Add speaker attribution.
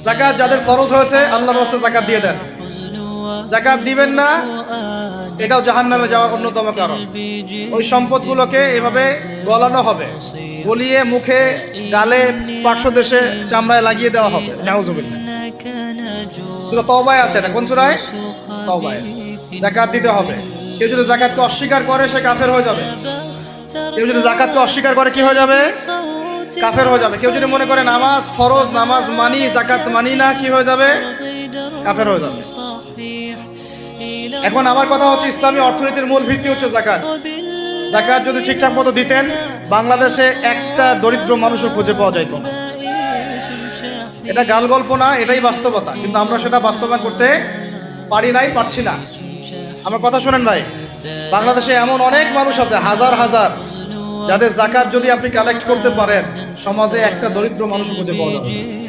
Speaker 1: যাকাত যাদের ফরজ হয়েছে আল্লাহর রাস্তায় যাকাত দিয়ে দেন। যাকাত দিবেন না, এটাও জাহান্নামে যাওয়ার অন্যতম কারণ। ওই সম্পদগুলোকে এভাবে গলানো হবে, গলিয়ে মুখে, গালে, পার্শ্বদেশে, চামড়ায় লাগিয়ে দেওয়া হবে। নাউজুবিল্লাহ। সূরা তওবায় আছে, এটা কোন সূরায়? তওবায়। যাকাত দিতে হবে। কেউ যদি যাকাতকে অস্বীকার করে সে কাফের হয়ে যাবে। কেউ যদি যাকাতকে অস্বীকার করে কি হয়ে যাবে? কাফের হয়ে যাবে। কেউ যদি মনে করে নামাজ ফরজ, নামাজ মানি, যাকাত মানি না, কি হয়ে যাবে? কাফের হয়ে যাবে। এখন আমার কথা হচ্ছে, ইসলামী অর্থনীতির মূল ভিত্তি হচ্ছে যাকাত। যাকাত যদি ঠিকঠাক মতো দিতেন, বাংলাদেশে একটা দরিদ্র মানুষও খুঁজে পাওয়া যাইত না। এটা গাল গল্প না, এটাই বাস্তবতা। কিন্তু আমরা সেটা বাস্তবায়ন করতে পারি নাই, পারছি না। আমার কথা শোনেন ভাই, বাংলাদেশে এমন অনেক মানুষ আছে, হাজার হাজার, যাদের যাকাত যদি আপনি কালেক্ট করতে পারেন, সমাজে একটা দরিদ্র মানুষ খুঁজে পাওয়া যাবে না।